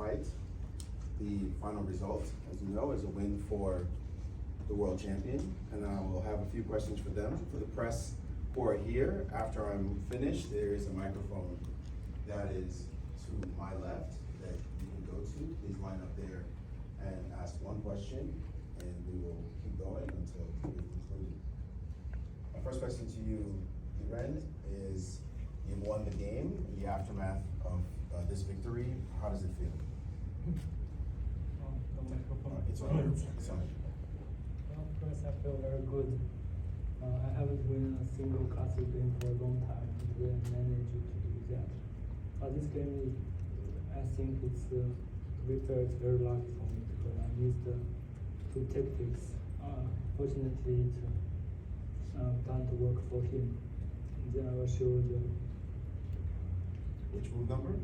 tonight. The final result, as you know, is a win for the world champion, and I will have a few questions for them. For the press who are here, after I'm finished, there is a microphone that is to my left that you can go to. Please line up there and ask one question, and we will keep going until we conclude. My first question to you, Ren, is you've won the game in the aftermath of this victory. How does it feel? The microphone. It's on. It's on. Well, first, I feel very good. I haven't won a single classic game for a long time, and then managed to do that. But this game, I think it's victory is very lucky for me because I missed two tactics. Fortunately, it done to work for him. And then I will show the Which move number?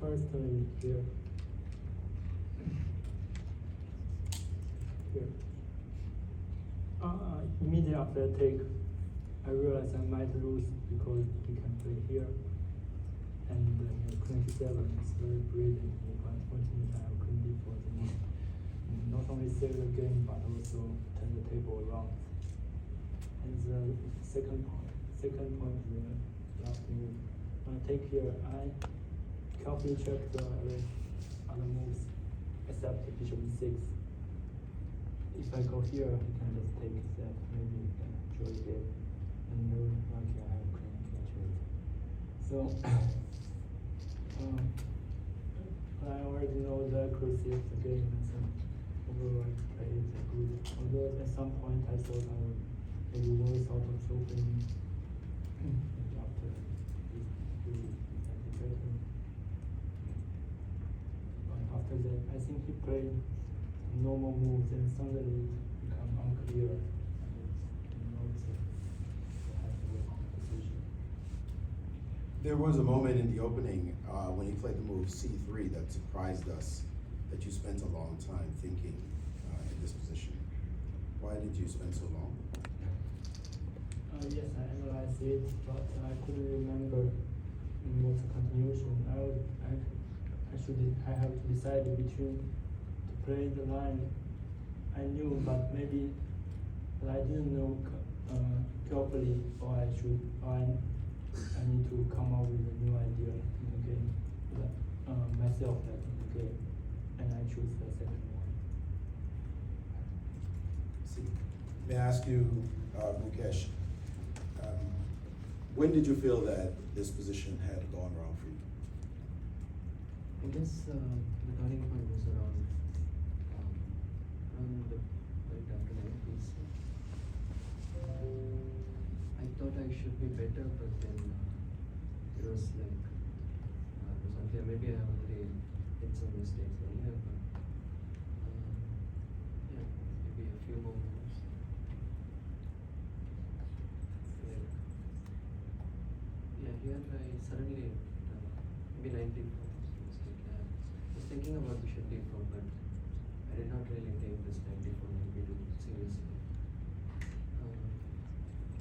first here. Here. Immediately after I take, I realized I might lose because he can play here. And queen c7 is very brilliant, but unfortunately I have queen d4 to not only save the game but also turn the table around. And the second point, the last move. When I take here, I carefully check the other moves, except bishop e6. If I go here, he can just take that, maybe he can draw the game. And lucky I have queen catch. So, I already know the accuracy of the game, and so overall I played it good. Although at some point I thought I would maybe worse out of opening after this better. But after that, I think he played normal moves and suddenly it became unclear. And it's have to work on the position. There was a moment in the opening when you played the move c3 that surprised us, that you spent a long time thinking in this position. Why did you spend so long? Yes, I analyzed it, but I couldn't remember what's the continuation. I have to decide between to play the line I knew, but I didn't know carefully, or I need to come up with a new idea in the game, myself that in the game, and I choose the second one. See, may I ask you, Mukesh, when did you feel that this position had gone wrong for you? I guess the turning point was around the right after 9 piece. I thought I should be better, but then it was like it was unclear. Maybe I have already did some mistakes earlier, but yeah, maybe a few more moves. Yeah, here I suddenly maybe 94 mistake. I was thinking about bishop d4, but I did not really take this 94 maybe too seriously.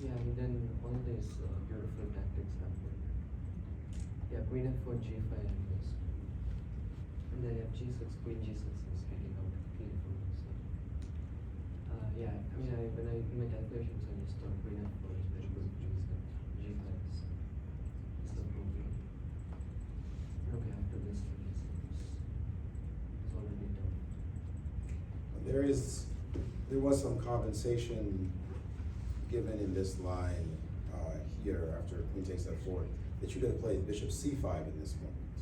Yeah, and then all these beautiful tactics happened. Yeah, queen f4, g5 first. And then f g6, queen g6 is getting out beautiful. So, yeah, I mean, when I in my calculations, I just thought queen f4 is very good, g5 is the problem. Okay, after this, it's already done. There was some compensation given in this line here after queen takes f4 that you could have played bishop c5 in this moment,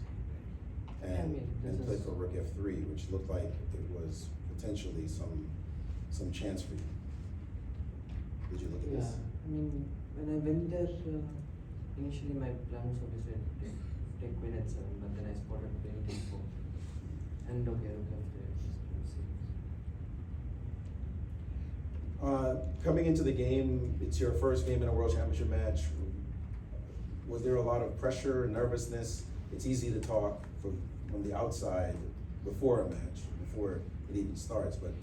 and played for rook f3, which looked like it was potentially some chance for you. Did you look at this? I mean, when I went there, initially my plan was obviously to take queen h7, but then I spotted queen d4, and okay, rook f3. Coming into the game, it's your first game in a World Championship match. Was there a lot of pressure, nervousness? It's easy to talk from the outside before a match, before it even starts, but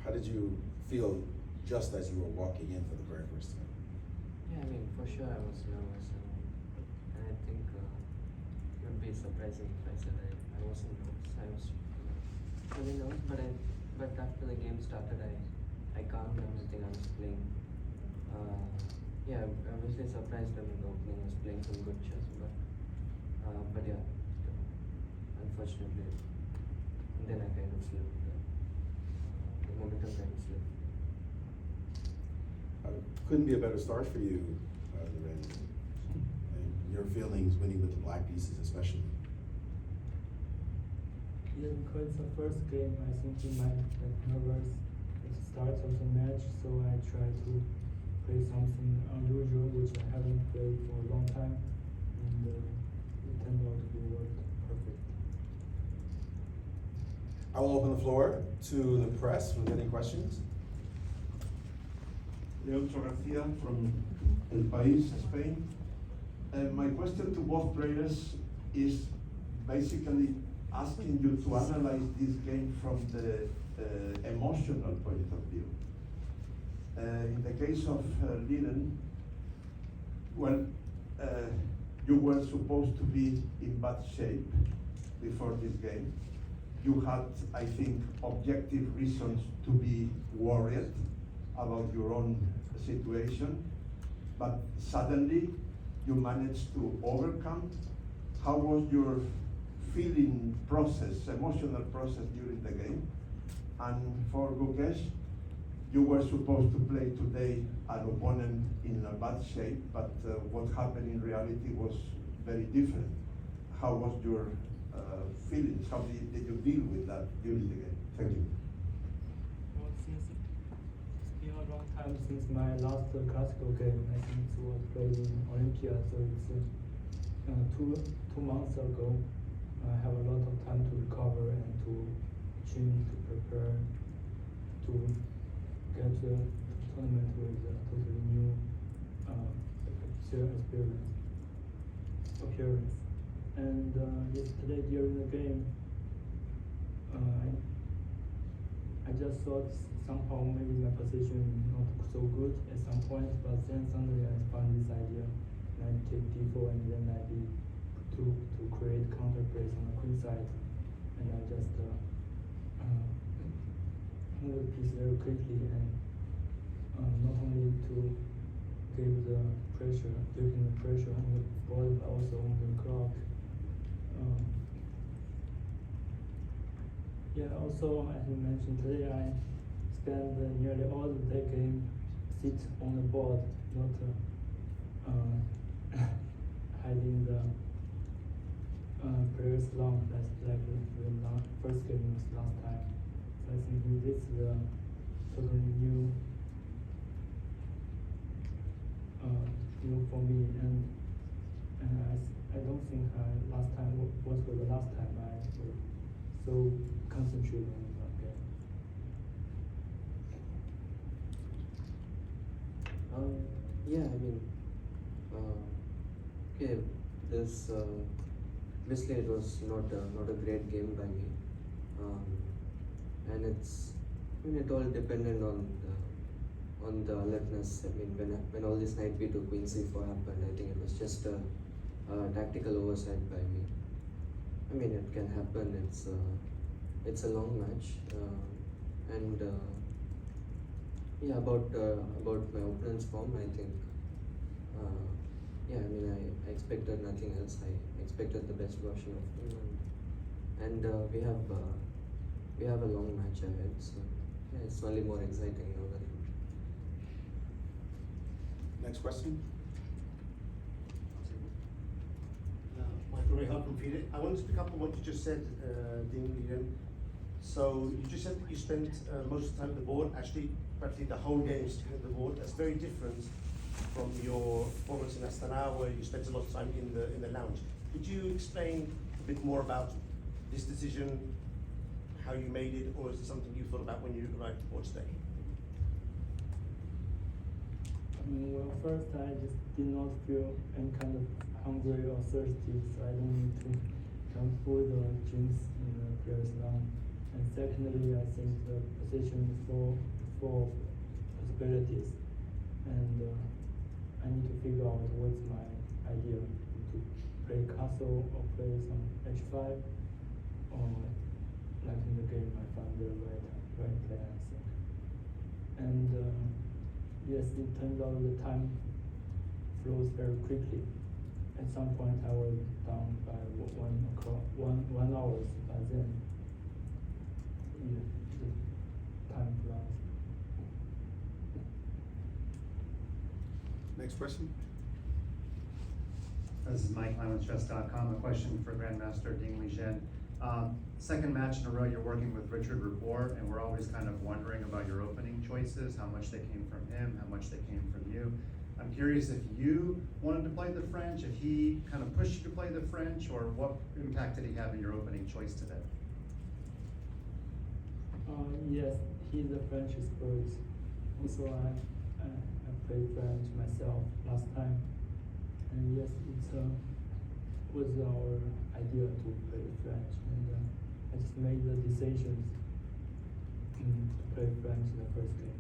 how did you feel just as you were walking in for the very first time? Yeah, I mean, for sure I was nervous, and I think it would be surprising if I said I I wasn't nervous. I was really nervous, but after the game started, I calmed down. I think I was playing. Yeah, I was really surprised that in the opening I was playing some good chess, but yeah, unfortunately, then I kind of slipped. The momentum kind of slipped. Couldn't be a better start for you, Lorenz. And your feelings winning with the black pieces, especially. Yeah, because it's the first game, I think he might get nervous at the start of the match, so I try to play something unusual, which I haven't played for a long time, and it turned out to be worked perfect. I will open the floor to the press with any questions. Leoncho Garcia from El País, Spain. My question to both players is basically asking you to analyze this game from the emotional point of view. In the case of Linen, well, you were supposed to be in bad shape before this game. You had, I think, objective reasons to be worried about your own situation, but suddenly you managed to overcome. How was your feeling process, emotional process during the game? And for Gukesh, you were supposed to play today an opponent in a bad shape, but what happened in reality was very different. How was your feelings? How did you deal with that during the game? Thank you. Well, since it's been a long time since my last classical game, I think it was played in Olympia, so it's two months ago. I have a lot of time to recover and to train, to prepare, to get to the tournament with a totally new appearance. And yesterday during the game, I just thought somehow maybe my position not so good at some point, but then suddenly I found this idea, and I take d4 and then I to create counter plays on the queen side, and I just move the piece very quickly, and not only to give the pressure, taking the pressure on the board, but also on the clock. Yeah, also as you mentioned today, I spend nearly all the day game sit on the board, not hiding the player's long. That's like the first game was last time. So I think this is a totally new for me, and I don't think last time was the last time I was so concentrated on that game. Yeah, I mean, okay, this obviously it was not a great game by me, and it all depended on the alertness. I mean, when all this knight b2 queen c4 happened, I think it was just a tactical oversight by me. I mean, it can happen. It's a long match, and yeah, about my opponent's form, I think. Yeah, I mean, I expected nothing else. I expected the best version of him, and we have a long match ahead. So yeah, it's only more exciting now that. Next question. Michael Rehart from FIDE. I wanted to pick up on what you just said, Dean Leon. So you just said that you spent most of the time at the board, actually practically the whole game sitting at the board. That's very different from your performance in Astana, where you spent a lot of time in the lounge. Could you explain a bit more about this decision, how you made it, or is it something you thought about when you arrived at the board today? Well, first I just did not feel any kind of hungry or thirsty, so I don't need to have food or drinks in the player's lounge. And secondly, I think the position is full of possibilities, and I need to figure out what's my idea, to play castle or play some h5. like in the game, I found the right player, I think. And yes, it turns out the time flows very quickly. At some point, I was down by 1 hour, but then yeah, the time flies. Next question? This is Mike Lamb with chess.com. A question for Grandmaster Ding Lijian. Second match in a row, you're working with Richard Rapport, and we're always kind of wondering about your opening choices, how much they came from him, how much they came from you. I'm curious if you wanted to play the French, if he kind of pushed you to play the French, or what impact did he have in your opening choice today? Yes, he's a French expert. Also, I played French myself last time. And yes, it was our idea to play French. And I just made the decision to play French in the first game.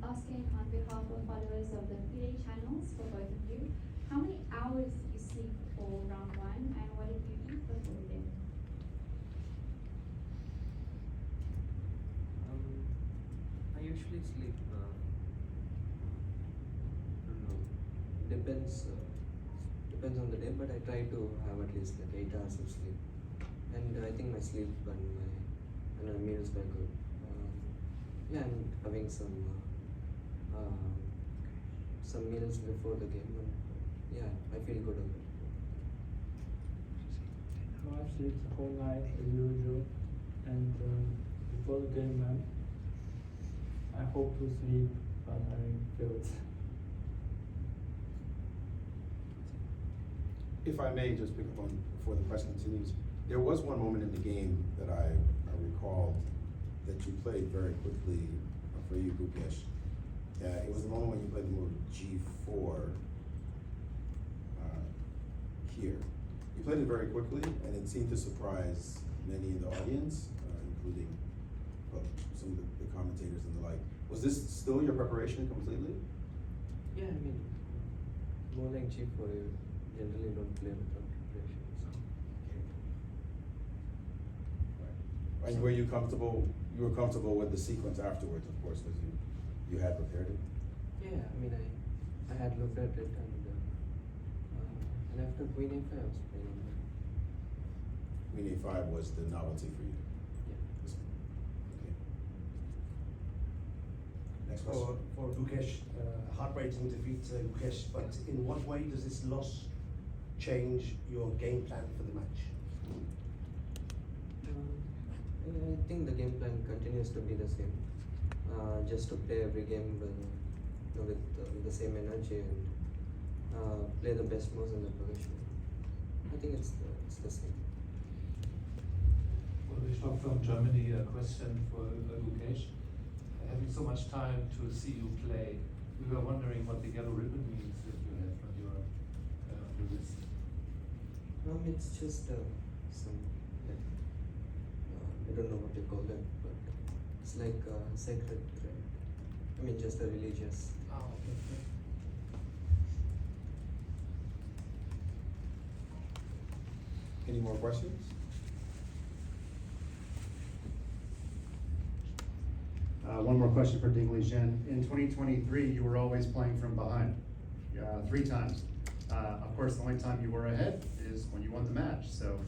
Asking on behalf of followers of the FIDE channels for both of you, how many hours did you sleep for round 1 and what did you eat before the game? I usually sleep, I don't know, depends on the day, but I try to have at least like 8 hours of sleep. And I think my sleep and my meals were good. Yeah, I'm having some meals before the game, and yeah, I feel good about it. I sleep the whole night as usual. And before the game, I hope to sleep, but I failed. If I may just pick up on before the press continues, there was one moment in the game that I recalled that you played very quickly for you, Gukesh. It was the moment when you played the move G4 here. You played it very quickly, and it seemed to surprise many in the audience, including some of the commentators and the like. Was this still your preparation completely? Yeah, I mean, more like G4, you generally don't play without preparation. So. Right. And were you comfortable? You were comfortable with the sequence afterwards, of course, because you had prepared it. Yeah, I mean, I had looked at it, and after Queen A5, I was playing on that. Queen A5 was the novelty for you. Yeah. Okay. Next question. For Gukesh, heartbreaking defeat Gukesh, but in what way does this loss change your game plan for the match? I think the game plan continues to be the same. Just to play every game with the same energy and play the best moves in the position. I think it's the same. Well, Vishnu from Germany, a question for Gukesh. Having so much time to see you play, we were wondering what the yellow ribbon means that you have on your wrist. It's just some, like, I don't know what you call that, but it's like a sacred thread. I mean, just a religious. Oh, okay. Any more questions? One more question for Ding Lijian. In 2023, you were always playing from behind, 3 times. Of course, the only time you were ahead is when you won the match. So,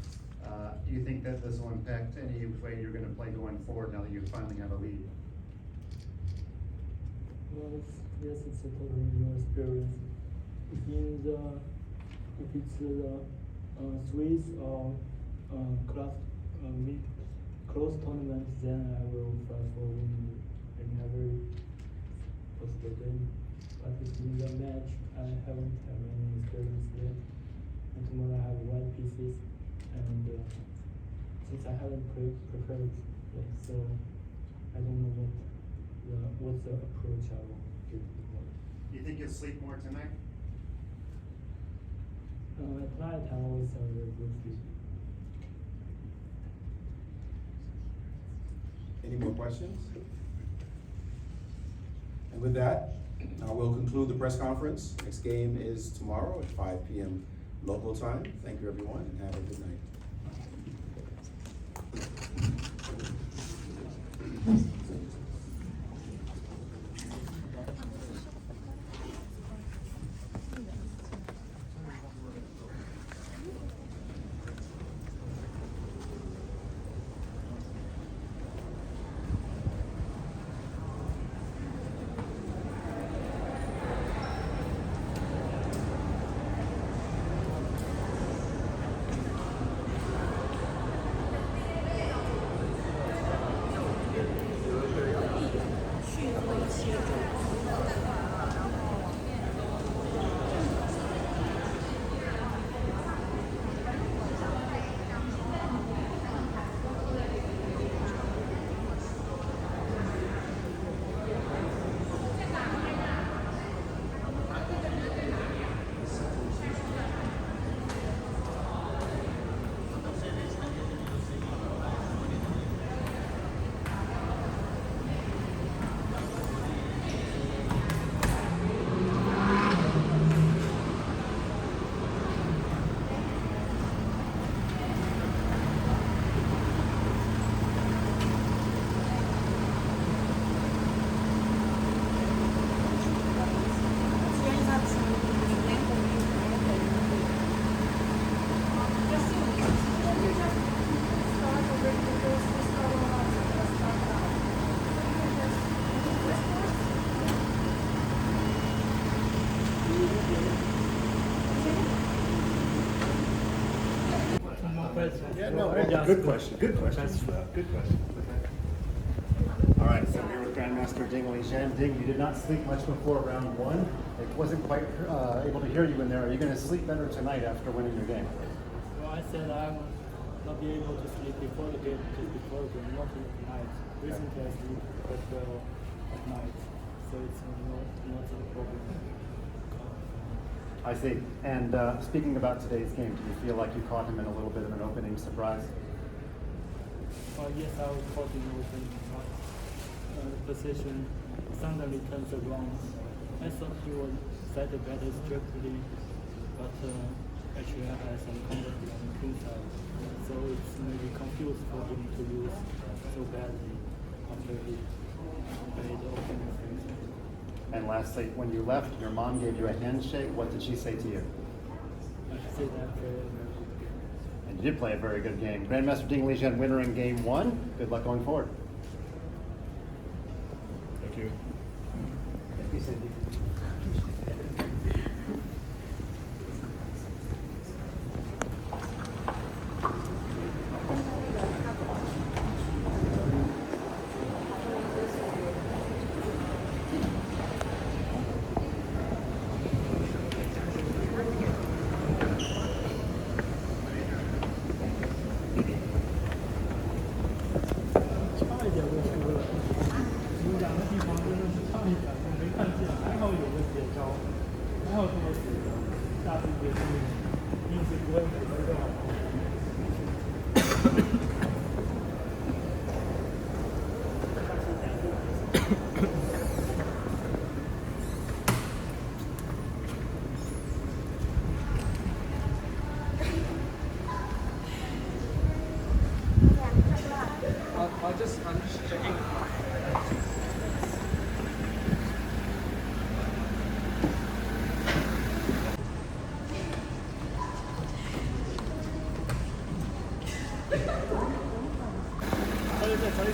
do you think that this will impact any way you're going to play going forward now that you finally have a lead? Well, yes, it's a totally new experience. If it's the Swiss or close tournament, then I will fight for winning in every possible game. But if in the match, I haven't had any experience yet. And tomorrow I have white pieces, and since I haven't prepared yet, so I don't know what's the approach I will give tomorrow. Do you think you'll sleep more tonight? At night, I always have a good sleep. Any more questions? And with that, Now we'll conclude the press conference. Next game is tomorrow at 5 p.m. local time. Thank you, everyone, and have a good night. Yeah, no, Good question, good question, good question. All right, so we're with Grandmaster Ding Li Zhen. Ding, you did not sleep much before round one. It wasn't quite able to hear you in there. Are you going to sleep better tonight after winning your game? Well, I said I'm not be able to sleep before the game, just before the game, not at night. Recently I sleep quite well at night, so it's not a problem. I see. And speaking about today's game, do you feel like you caught him in a little bit of an opening surprise? Yes, I was caught in open position. Suddenly turns around. I thought he would set the better strictly, but actually I had some confidence on the king side. So it's maybe confused for him to lose so badly after he played the opening phase. And lastly, when you left, your mom gave you a handshake. What did she say to you? I say that very good game. And you did play a very good game. Grandmaster Ding Li Zhen, winner in game one. Good luck going forward. Thank you. Thank you, Cindy. I'm just checking. Sorry,